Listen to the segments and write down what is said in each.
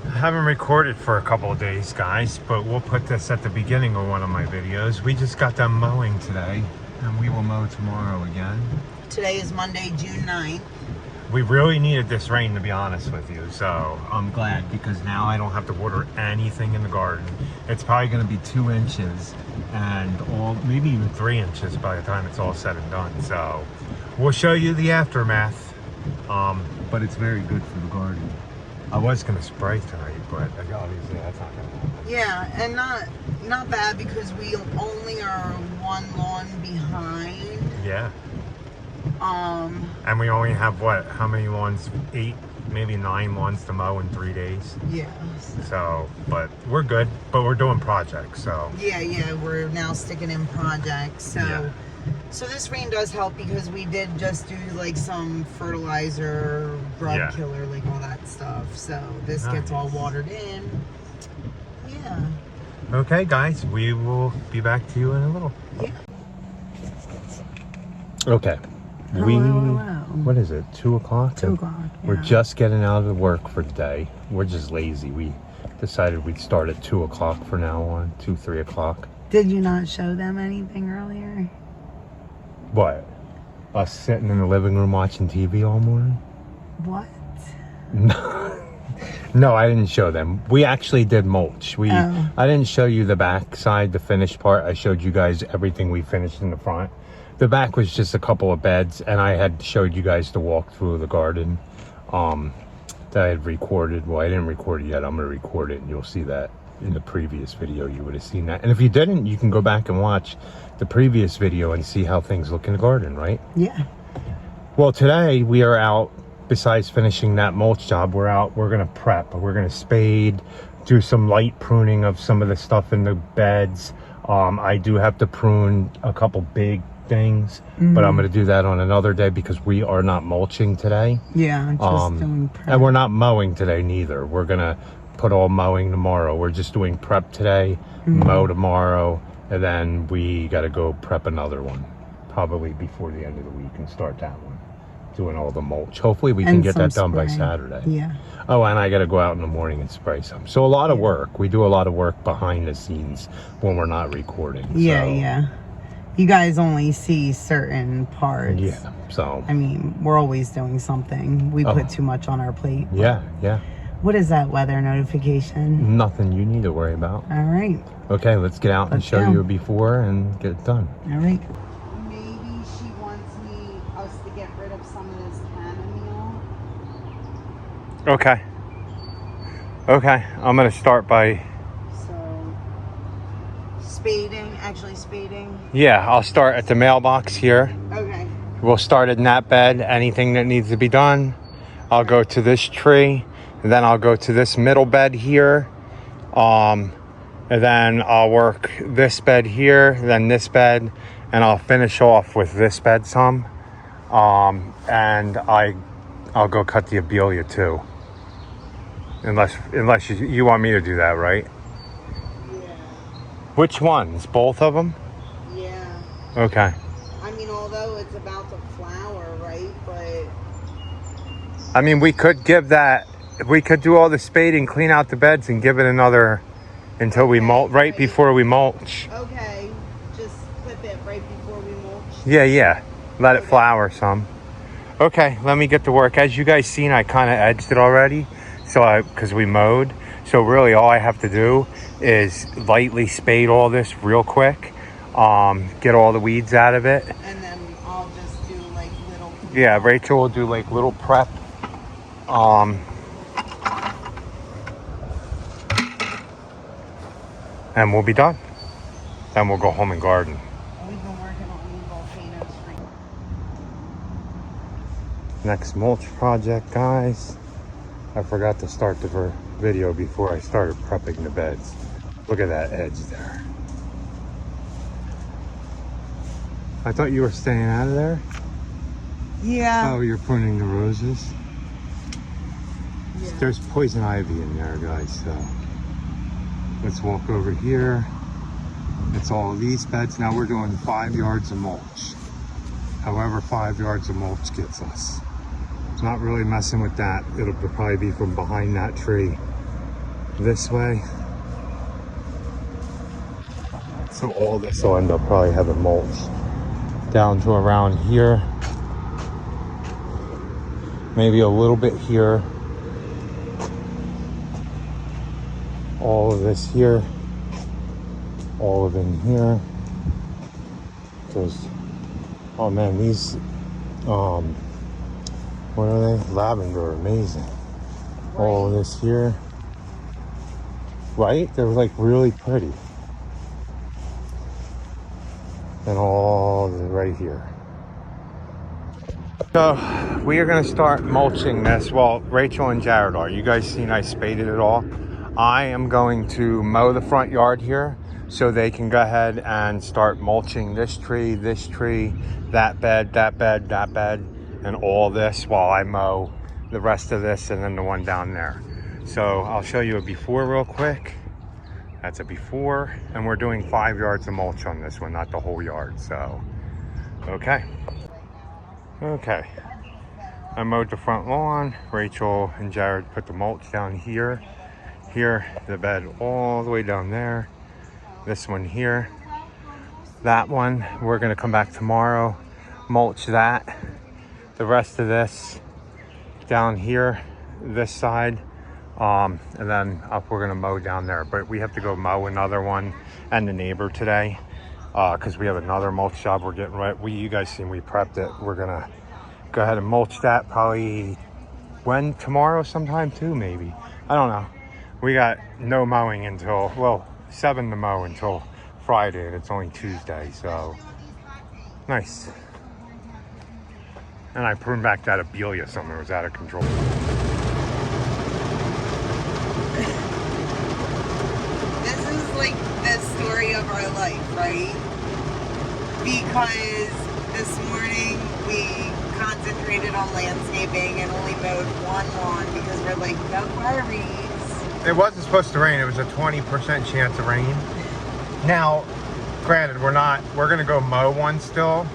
I haven't recorded for a couple of days, guys, but we'll put this at the beginning of one of my videos. We just got done mowing today, and we will mow tomorrow again. Today is Monday, June 9th. We really needed this rain, to be honest with you, so I'm glad, because now I don't have to water anything in the garden. It's probably going to be 2 inches, and maybe even 3 inches by the time it's all said and done. So we'll show you the aftermath, but it's very good for the garden. I was going to spray tonight, but obviously that's not going to happen. Yeah, and not bad, because we only are 1 lawn behind. Yeah. And we only have how many lawns? 8, maybe 9 lawns to mow in 3 days. Yeah. So, but we're good. But we're doing projects, so. Yeah, we're now sticking in projects. So, yeah. So this rain does help, because we did just do like some fertilizer, grub killer, like all that stuff. So this gets all watered in. Yeah. Okay, guys, we will be back to you in a little. Yeah. Okay. Hello. What is it, 2 o'clock? 2 o'clock, yeah. We're just getting out of work for the day. We're just lazy. We decided we'd start at 2 o'clock from now on, 2, 3 o'clock. Did you not show them anything earlier? What? Us sitting in the living room watching TV all morning? What? No, I didn't show them. We actually did mulch. I didn't show you the back side, the finished part. I showed you guys everything we finished in the front. The back was just a couple of beds, and I had showed you guys the walkthrough of the garden that I had recorded. Well, I didn't record it yet. I'm going to record it, and you'll see that in the previous video. You would have seen that. And if you didn't, you can go back and watch the previous video and see how things look in the garden, right? Yeah. Well, today we are out. Besides finishing that mulch job, we're going to prep. We're going to spade, do some light pruning of some of the stuff in the beds. I do have to prune a couple big things, but I'm going to do that on another day, because we are not mulching today. Yeah, just doing prep. And we're not mowing today neither. We're going to put all mowing tomorrow. We're just doing prep today, mow tomorrow, and then we got to go prep another one, probably before the end of the week, and start that one. Doing all the mulch. Hopefully we can get that done by Saturday. Yeah. Oh, and I got to go out in the morning and spray some. So a lot of work. We do a lot of work behind the scenes when we're not recording. Yeah, so. yeah. You guys only see certain parts. Yeah. So. I mean, we're always doing something. We put too much on our plate. Yeah, yeah. What is that weather notification? Nothing you need to worry about. All right. Okay, let's get out and show you a before and get it done. All right. Maybe she wants us to get rid of some of this chamomile. Okay. Okay, I'm going to start by... spading. Yeah, I'll start at the mailbox here. Okay. We'll start in that bed. Anything that needs to be done, I'll go to this tree, and then I'll go to this middle bed here. And then I'll work this bed here, then this bed, and I'll finish off with this bed some. And I'll go cut the abelia too. Unless you want me to do that, right? Which ones? Both of them? Yeah. Okay. I mean, although it's about to flower, right? But... I mean, we could do all the spading, clean out the beds, and give it another until we mulch, right before we mulch. Okay. Just clip it right before we mulch? Yeah. Let it flower some. Okay, let me get to work. As you guys seen, I kind of edged it already, because we mowed. So really all I have to do is lightly spade all this real quick, get all the weeds out of it. And then I'll just do like little... Yeah, Rachel will do like little prep. And we'll be done. Then we'll go home and garden. We've been working on volcano street. Next mulch project, guys. I forgot to start the video before I started prepping the beds. Look at that edge there. I thought you were staying out of there. Yeah. Oh, you're pruning the roses. Yeah. There's poison ivy in there, guys. So let's walk over here. It's all of these beds. Now we're doing 5 yards of mulch. However 5 yards of mulch gets us. Not really messing with that. It'll probably be from behind that tree this way. So all this will end up probably having mulch down to around here. Maybe a little bit here. All of this here. All of in here. There's, oh man, these, what are they? Lavender, amazing. Right. All of this here. Right? They're like really pretty. And all right here. So we are going to start mulching this. Well, Rachel and Jared are. You guys seen I spaded it all. I am going to mow the front yard here so they can go ahead and start mulching this tree, that bed, and all this while I mow the rest of this and then the one down there. So I'll show you a before real quick. That's a before, and we're doing 5 yards of mulch on this one, not the whole yard. So, okay. I mowed the front lawn. Rachel and Jared put the mulch down here. Here, the bed all the way down there. This one here. That one, we're gonna come back tomorrow, mulch that. The rest of this down here, this side. And then we're gonna mow down there, but we have to go mow another one and the neighbor today because we have another mulch job we're getting right. You guys seen we prepped it. We're gonna go ahead and mulch that probably tomorrow sometime too, maybe. I don't know. We got no mowing until, well, 7 to mow until Friday, and it's only Tuesday, so nice. And I pruned back that abelia, something was out of control. Like the story of our life, right? Because this morning we concentrated on landscaping and only mowed one lawn because we're like, no worries. It wasn't supposed to rain. It was a 20% chance of rain. Now, granted, we're gonna go mow one still.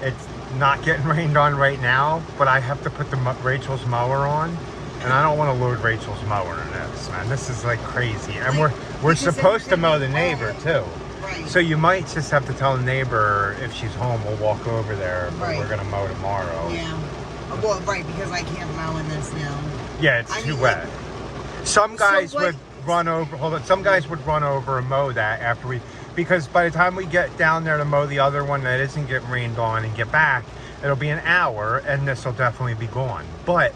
It's not getting rained on right now, but I have to put Rachel's mower on. And I don't want to load Rachel's mower in this, man. This is like crazy. And we're supposed to mow the neighbor too. Right. So you might just have to tell the neighbor if she's home, we'll walk over there, but we're gonna mow tomorrow. Yeah. Well, right, because I can't mow in this now. Yeah, it's too wet. Some guys would run over, some guys would run over and mow that after because by the time we get down there to mow the other one that isn't getting rained on and get back, it'll be an hour and this will definitely be gone. But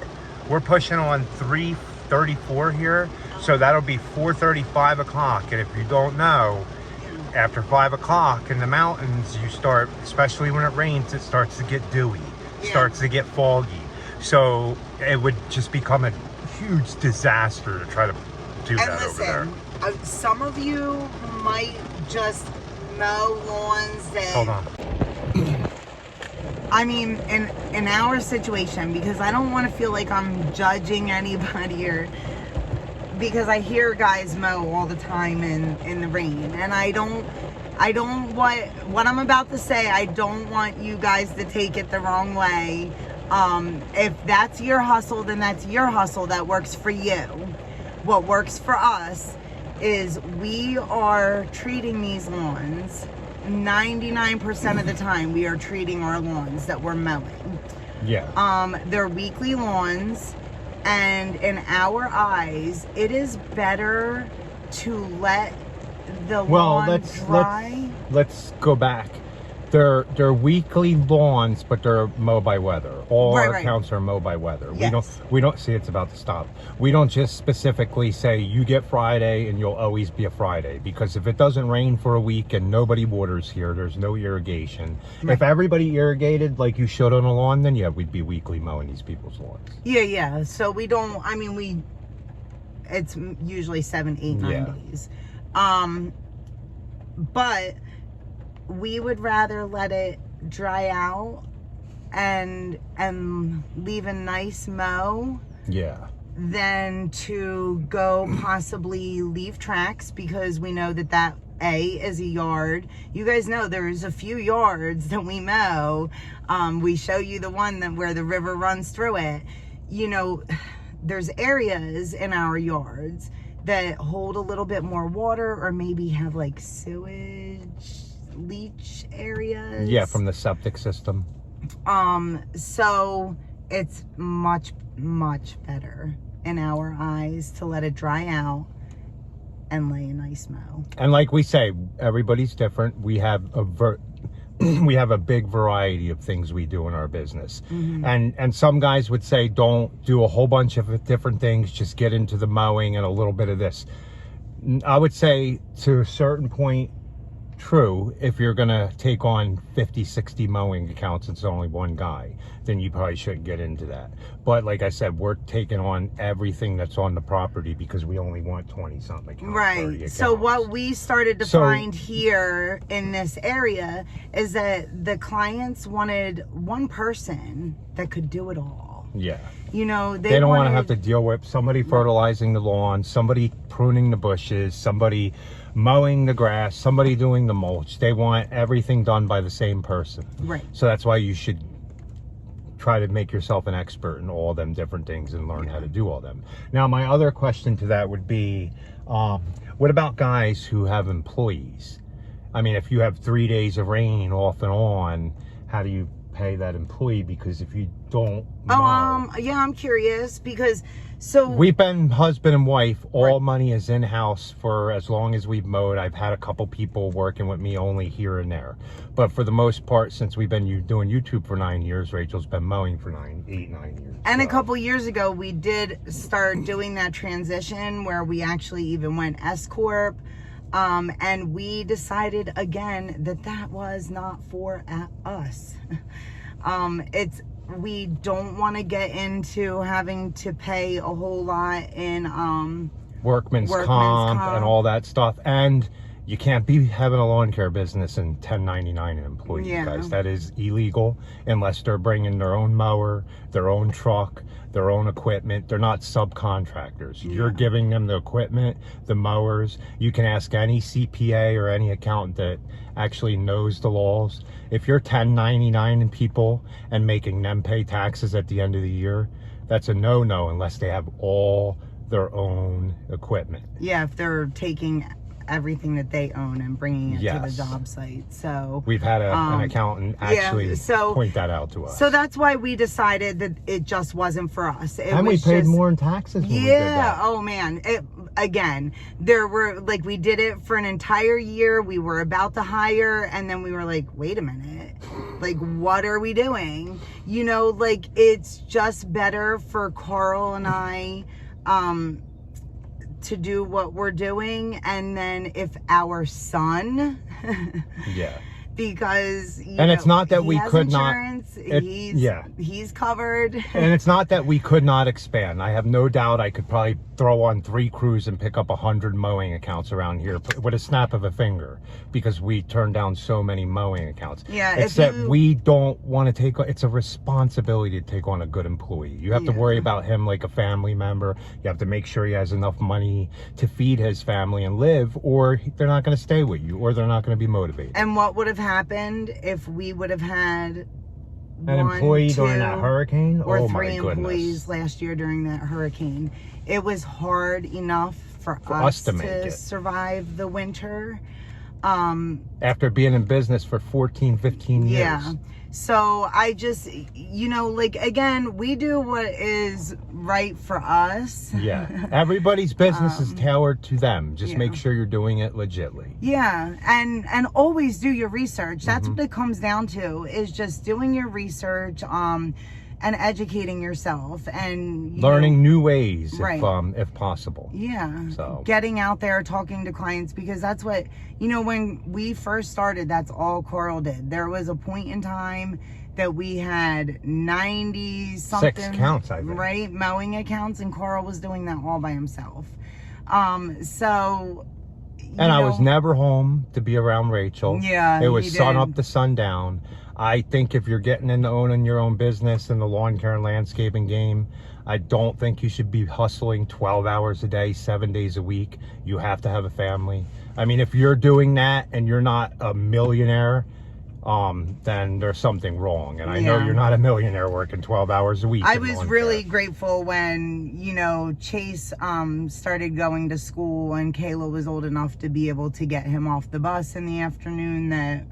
we're pushing on 3:34 here, so that'll be 4:30, 5 o'clock. And if you don't know, after 5 o'clock in the mountains, you start, especially when it rains, it starts to get dewy, starts to get foggy. So it would just become a huge disaster to try to do that over there. Some of you might just mow lawns that... Hold on. I mean, in our situation, because I don't want to feel like I'm judging anybody or because I hear guys mow all the time in the rain, and I don't want what I'm about to say. I don't want you guys to take it the wrong way. If that's your hustle, then that's your hustle. That works for you. What works for us is we are treating these lawns. 99% of the time we are treating our lawns that we're mowing. Yeah. They're weekly lawns, and in our eyes, it is better to let the lawn dry. Let's go back. They're weekly lawns, but they're mow by weather. All our accounts are mow by weather. Yes. We don't see it's about to stop. We don't just specifically say you get Friday and you'll always be a Friday, because if it doesn't rain for a week and nobody waters here, there's no irrigation. Right. If everybody irrigated like you should on a lawn, then yeah, we'd be weekly mowing these people's lawns. Yeah. So we don't. I mean, it's usually 7, 8, 9 days. But we would rather let it dry out and leave a nice mow than to go possibly leave tracks, because we know that A is a yard. You guys know there's a few yards that we mow. We show you the one where the river runs through it. You know, there's areas in our yards that hold a little bit more water, or maybe have like sewage leach areas. Yeah, from the septic system. So it's much better in our eyes to let it dry out and lay a nice mow. And like we say, everybody's different. We have we have a big variety of things we do in our business. And some guys would say, don't do a whole bunch of different things, just get into the mowing and a little bit of this. I would say to a certain point, true. If you're gonna take on 50, 60 mowing accounts, it's only one guy, then you probably shouldn't get into that. But like I said, we're taking on everything that's on the property because we only want 20 something accounts. Right. So what we started to find here in this area is that the clients wanted one person that could do it all. Yeah. You know, they don't want to have to deal with somebody fertilizing the lawn, somebody pruning the bushes, somebody mowing the grass, somebody doing the mulch. They want everything done by the same person. Right. So that's why you should try to make yourself an expert in all them different things and learn how to do all them. Now, my other question to that would be, what about guys who have employees? I mean, if you have 3 days of rain off and on, how do you pay that employee? Because if you don't mow, yeah, I'm curious because so we've been husband and wife. All money is in-house for as long as we've mowed. I've had a couple people working with me only here and there, but for the most part, since we've been doing YouTube for 9 years, Rachel's been mowing for 9 years. And a couple years ago, we did start doing that transition where we actually even went S Corp. And we decided again that was not for us. We don't want to get into having to pay a whole lot in workman's comp and all that stuff. And you can't be having a lawn care business and 1099 employees, guys. That is illegal unless they're bringing their own mower, their own truck, their own equipment. They're not subcontractors. You're giving them the equipment, the mowers. You can ask any CPA or any accountant that actually knows the laws. If you're 1099 people and making them pay taxes at the end of the year, that's a no-no unless they have all their own equipment. Yeah, if they're taking everything that they own and bringing it to the job site. So we've had an accountant actually point that out to us. So that's why we decided that it just wasn't for us. And we paid more in taxes when we did that. Oh man. Again, there were like, we did it for an entire year. We were about to hire, and then we were like, wait a minute, like, what are we doing? You know, like, it's just better for Carl and I to do what we're doing. And then if our son because it's not that we could not, he's covered. And it's not that we could not expand. I have no doubt I could probably throw on 3 crews and pick up 100 mowing accounts around here with a snap of a finger, because we turn down so many mowing accounts. It's that we don't want to take on, it's a responsibility to take on a good employee. You have to worry about him like a family member. You have to make sure he has enough money to feed his family and live, or they're not going to stay with you, or they're not going to be motivated. And what would have happened if we would have had an employee during that hurricane, or 3 employees last year during that hurricane? It was hard enough for us to survive the winter. After being in business for 14, 15 years. Yeah. So I just, you know, like, again, we do what is right for us. Yeah. Everybody's business is tailored to them. Just make sure you're doing it legitly. Yeah. And always do your research. That's what it comes down to, is just doing your research, and educating yourself and learning new ways, if possible. Yeah. So getting out there, talking to clients, because that's what, you know, when we first started, that's all Carl did. There was a point in time that we had 90 something 6 accounts, I think. Right, mowing accounts, and Carl was doing that all by himself. So I was never home to be around Rachel. Yeah, it was sun up to sundown. I think if you're getting into owning your own business in the lawn care and landscaping game, I don't think you should be hustling 12 hours a day, 7 days a week. You have to have a family. I mean, if you're doing that and you're not a millionaire, then there's something wrong. And I know you're not a millionaire working 12 hours a week. I was really grateful when, you know, Chase started going to school and Kayla was old enough to be able to get him off the bus in the afternoon, that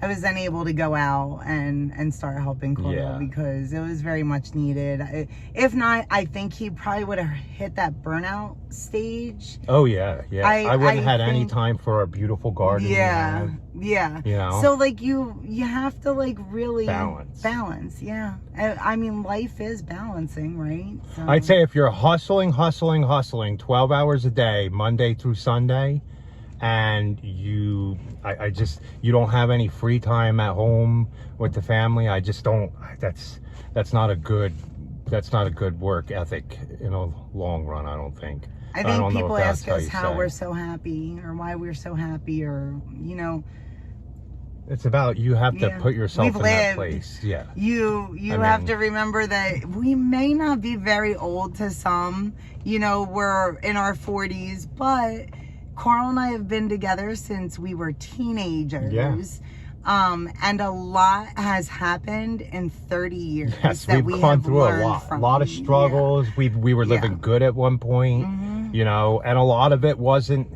I was then able to go out and start helping Coral because it was very much needed. If not, I think he probably would have hit that burnout stage. Oh yeah, yeah. I wouldn't have had any time for a beautiful garden. Yeah. You know. So like you have to like really balance. Yeah. I mean, life is balancing, right? So. I'd say if you're hustling 12 hours a day, Monday through Sunday, and you don't have any free time at home with the family, I just don't, that's not a good work ethic in a long run, I don't think. I think people ask us how we're so happy or why we're so happy, or, you know, it's about, you have to put yourself in that place. Yeah. You have to remember that we may not be very old to some, you know, we're in our 40s, but Carl and I have been together since we were teenagers. Yeah. And a lot has happened in 30 years. Yes, we've gone through a lot of struggles. We were living good at one point, you know, and a lot of it wasn't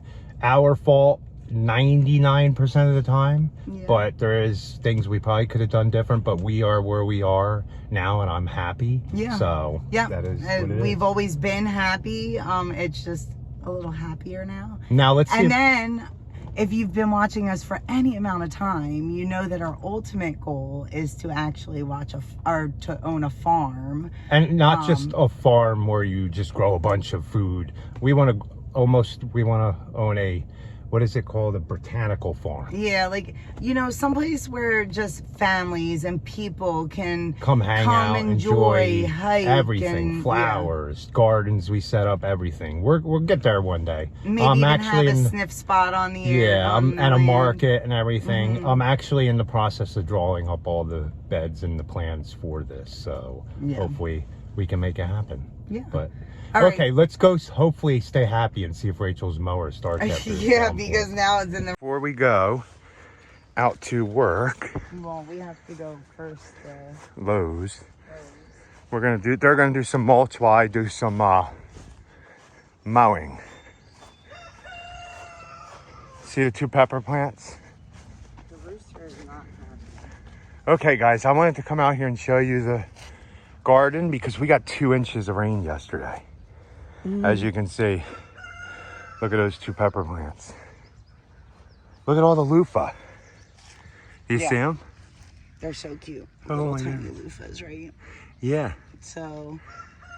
our fault 99% of the time, but there is things we probably could have done different, but we are where we are now, and I'm happy. So that is what it is. We've always been happy. It's just a little happier now. Now let's see. And then if you've been watching us for any amount of time, you know that our ultimate goal is to actually to own a farm. And not just a farm where you just grow a bunch of food. We want to own a, what is it called? A botanical farm. Yeah, like, you know, someplace where just families and people can come hang out, enjoy hike, everything, flowers, gardens. We set up everything. We'll get there one day. Maybe even have a sniff spot on the air. Yeah, and a market and everything. I'm actually in the process of drawing up all the beds and the plans for this. So hopefully we can make it happen. Yeah. But okay, let's go hopefully stay happy and see if Rachel's mower starts after because now it's in the... Before we go out to work, well, we have to go first Lowe's. They're gonna do some mulch while I do some mowing. See the 2 pepper plants? The rooster is not happy. Okay guys, I wanted to come out here and show you the garden because we got 2 inches of rain yesterday. As you can see, look at those 2 pepper plants. Look at all the loofah. You see them? They're so cute. Oh, little tiny loofahs, right? Yeah. So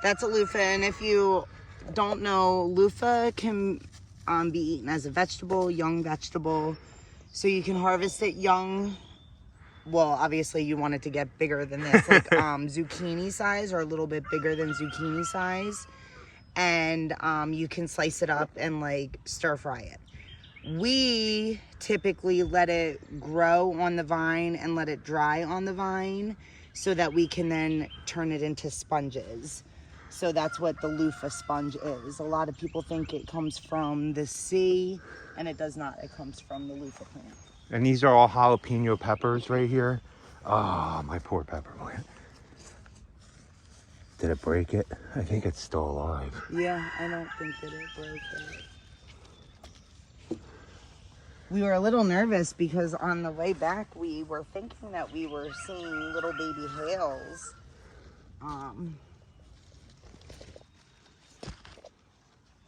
that's a loofah, and if you don't know, loofah can be eaten as a vegetable, young vegetable. So you can harvest it young. Well, obviously you want it to get bigger than this, like zucchini size or a little bit bigger than zucchini size. And you can slice it up and like stir fry it. We typically let it grow on the vine and let it dry on the vine so that we can then turn it into sponges. So that's what the loofah sponge is. A lot of people think it comes from the sea, and it does not. It comes from the loofah plant. And these are all jalapeno peppers right here. Oh, my poor pepper plant. Did it break it? I think it's still alive. Yeah, I don't think that it broke it. We were a little nervous because on the way back, we were thinking that we were seeing little baby hails.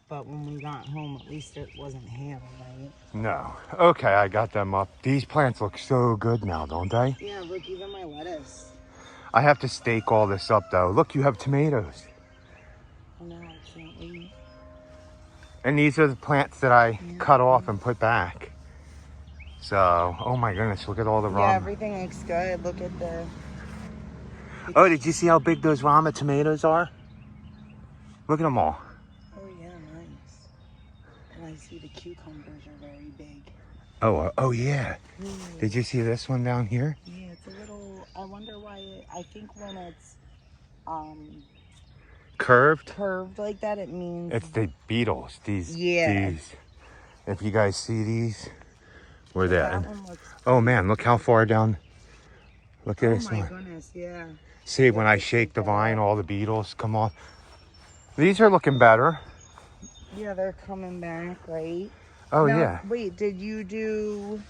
But when we got home, at least it wasn't hail, right? No. Okay, I got them up. These plants look so good now, don't they? Yeah, look, even my lettuce. I have to stake all this up though. Look, you have tomatoes. Oh no, I can't wait. And these are the plants that I cut off and put back. So, oh my goodness, look at all the raw. Yeah, everything looks good. Look at the... Oh, did you see how big those Rama tomatoes are? Look at them all. Oh yeah, nice. And I see the cucumbers are very big. Oh yeah. Did you see this one down here? Yeah, it's a little, I wonder why, I think when it's curved like that, it means it's the beetles. These if you guys see these, where they at? Oh man, look how far down Look at Oh this my one. goodness, yeah. See, when I shake the vine, all the beetles come off. These are looking better. Yeah, they're coming back, right? Oh, Now, yeah. wait, did you do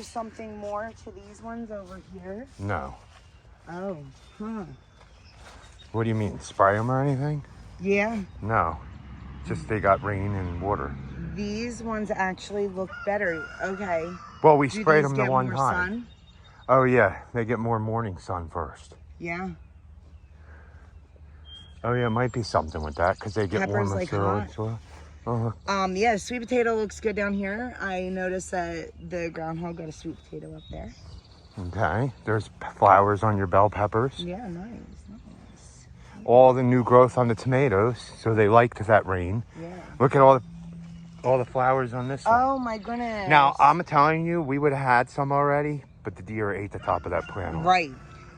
something more to these ones over here? No. Oh, huh. What do you mean? Spray them or anything? Yeah. No. Just they got rain and water. These ones actually look better. Okay. Well, we Do sprayed these them the get one more time. sun? Oh, yeah. They get more morning sun first. Yeah. Oh, yeah. It might be something with that because they get Peppers warmer like soil. hot. Yeah, sweet potato looks good down here. I noticed that the groundhog got a sweet potato up there. Okay. There's flowers on your bell peppers. Yeah, nice. All the new growth on the tomatoes, so they liked that rain. Yeah. Look at all the flowers on this one. Oh my goodness. Now, I'm telling you, we would have had some already, but the deer ate the top of that plant. Right.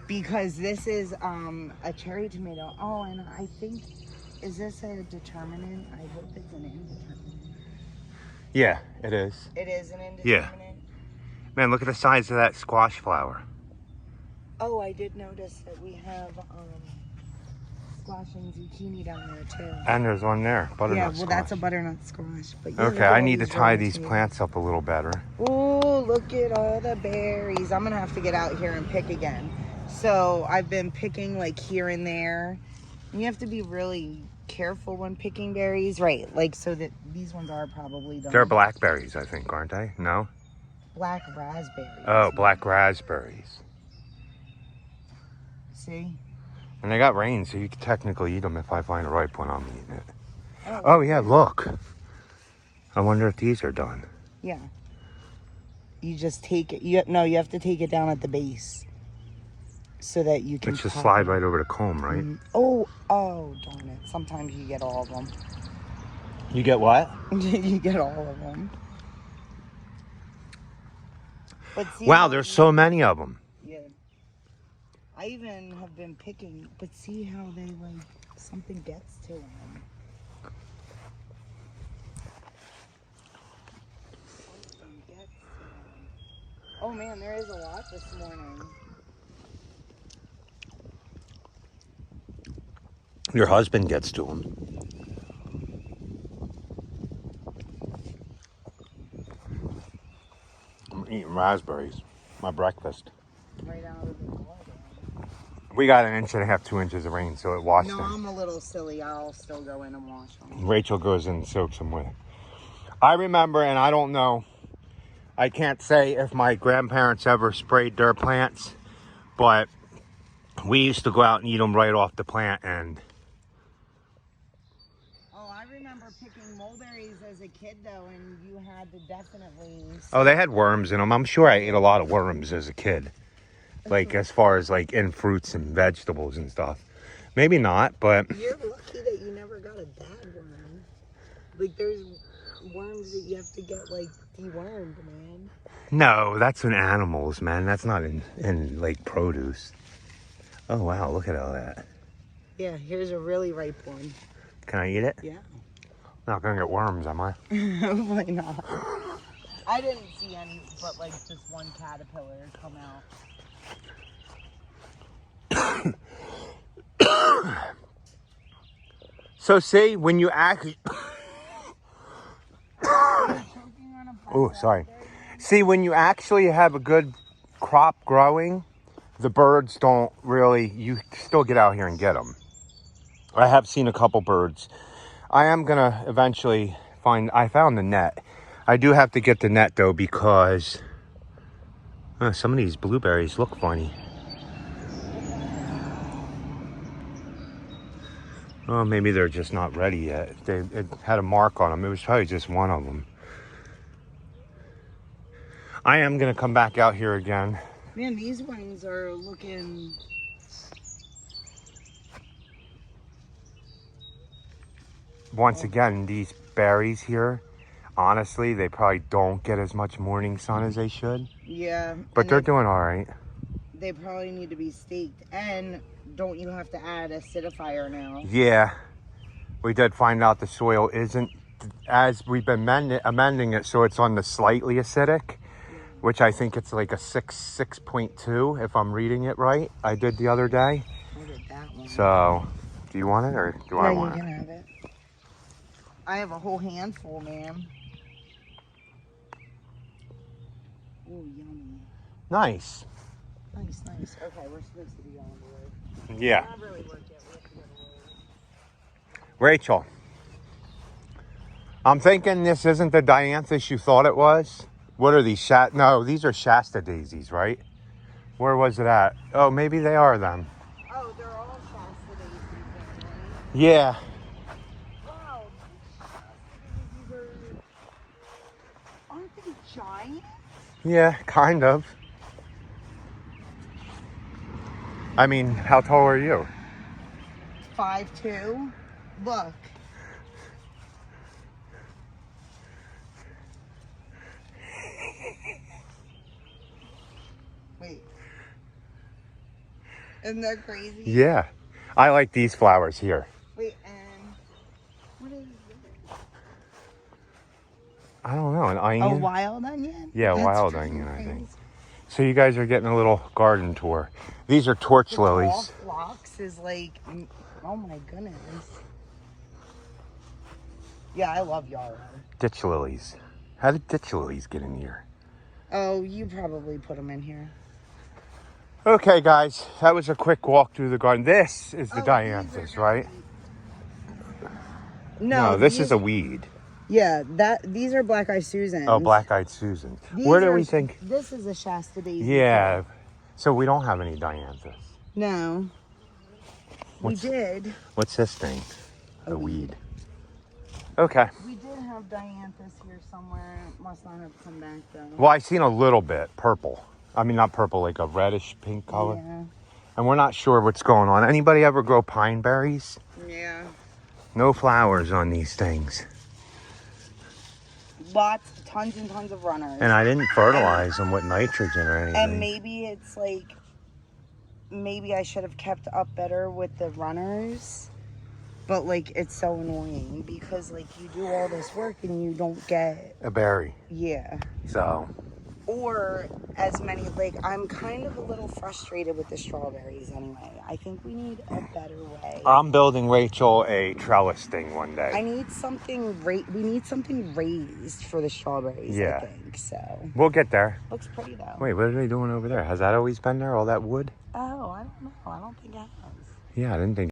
Because this is a cherry tomato. Oh, and I think, is this a determinant? I hope it's an indeterminate. Yeah, it is. It is an indeterminate? Yeah. Man, look at the size of that squash flower. Oh, I did notice that we have squash and zucchini down there too. And there's one there, butternut Yeah, well, squash. that's a butternut squash. But yeah, Okay, I need to tie these plants up a little better. Oh, look at all the berries. I'm going to have to get out here and pick again. So I've been picking like here and there. And you have to be really careful when picking berries. Right, like so that these ones are probably done. They're blackberries, I think, aren't they? No? Black raspberries. Oh, black raspberries. See? And they got rain, so you can technically eat them. If I find a ripe one, I'm eating it. Oh, yeah, look. I wonder if these are done. Yeah. You just take it. You have to take it down at the base so that you can. It's just slide right over the comb, right? Oh, darn it. Sometimes you get all of them. You get what? You get all of them. But see, Wow, there's so many of them. Yeah. I even have been picking, but see how they like something gets to them. Oh man, there is a lot this morning. Your husband gets to them. I'm eating raspberries. My breakfast. Right out of the water. We got 1.5 to 2 inches of rain, so it washed No, them. I'm a little silly. I'll still go in and wash them. Rachel goes in and soaks them with. I remember, and I don't know, I can't say if my grandparents ever sprayed their plants, but we used to go out and eat them right off the plant. And Oh, I remember picking mulberries as a kid, though, and you had to definitely... oh, they had worms in them. I'm sure I ate a lot of worms as a kid. Like, as far as, like, in fruits and vegetables and stuff. Maybe not, but... You're lucky that you never got a bad worm. Like, there's worms that you have to get, like, dewormed, man. No, that's in animals, man. That's not in like, produce. Oh, wow, look at all that. Yeah, here's a really ripe one. Can I eat it? Yeah. Not gonna get worms, am I? Hopefully not. I didn't see any, but, like, just one caterpillar come out. So see, when you actually... oh, sorry. See, when you actually have a good crop growing, the birds don't really... You still get out here and get them. I have seen a couple birds. I am going to eventually find... I found the net. I do have to get the net, though, because... some of these blueberries look funny. Oh, maybe they're just not ready yet. It had a mark on them. It was probably just one of them. I am going to come back out here again. Man, these ones are looking... Once again, these berries here, honestly, they probably don't get as much morning sun as they should. Yeah. But they're doing all right. They probably need to be staked. And don't you have to add acidifier now? Yeah. We did find out the soil isn't, as we've been amending it, so it's on the slightly acidic. which I think it's like a 6.2 if I'm reading it right. I did the other day. I did that one. So, do you want it or do I want it? No, you can have it. I have a whole handful, man. Ooh, yummy. Nice. Nice, nice. Okay, we're supposed to be on the road. Yeah. Not really work yet. We have to go to road. Rachel, I'm thinking this isn't the dianthus you thought it was. What are these? No, these are Shasta daisies, right? Where was it at? Oh, maybe they are them. Oh, they're all Shasta daisies, then, right? Yeah. Wow, these Shasta daisies aren't they giant? Yeah, kind of. I mean, how tall are you? 5'2". Look. Wait. Isn't that crazy? Yeah. I like these flowers here. Wait, and what is this? I don't know, an onion? A wild onion? Yeah, That's wild pretty onion, I think. crazy. So you guys are getting a little garden tour. These are torch The lilies. tall phlox is like, oh my goodness. Yeah, I love yarrow. Ditch lilies. How did ditch lilies get in here? Oh, you probably put them in here. Okay, guys, that was a quick walk through the garden. This is the Oh, dianthus, right? No, this is a weed. Yeah, these are black-eyed Susans. Oh, black-eyed Susan. These Where do are- we think? This is a Shasta daisy. Yeah. So we don't have any dianthus. No. What's- We did. What's this thing? A weed. Okay. We did have dianthus here somewhere. It must not have come back though. Well, I seen a little bit purple. I mean, not purple, like a reddish pink color. Yeah. And we're not sure what's going on. Anybody ever grow pine berries? Yeah. No flowers on these things. Lots, tons and tons of runners. And I didn't fertilize them with nitrogen or anything. And maybe it's like, maybe I should have kept up better with the runners. But like, it's so annoying because like you do all this work and you don't get, A berry. yeah. So, Or as many, like I'm kind of a little frustrated with the strawberries anyway. I think we need a better way. I'm building Rachel a trellis thing one day. I need something, we need something raised for the strawberries, Yeah. I think, so. We'll get there. Looks pretty though. Wait, what are they doing over there? Has that always been there, all that wood? Oh, I don't know. I don't think it has. Yeah, I didn't think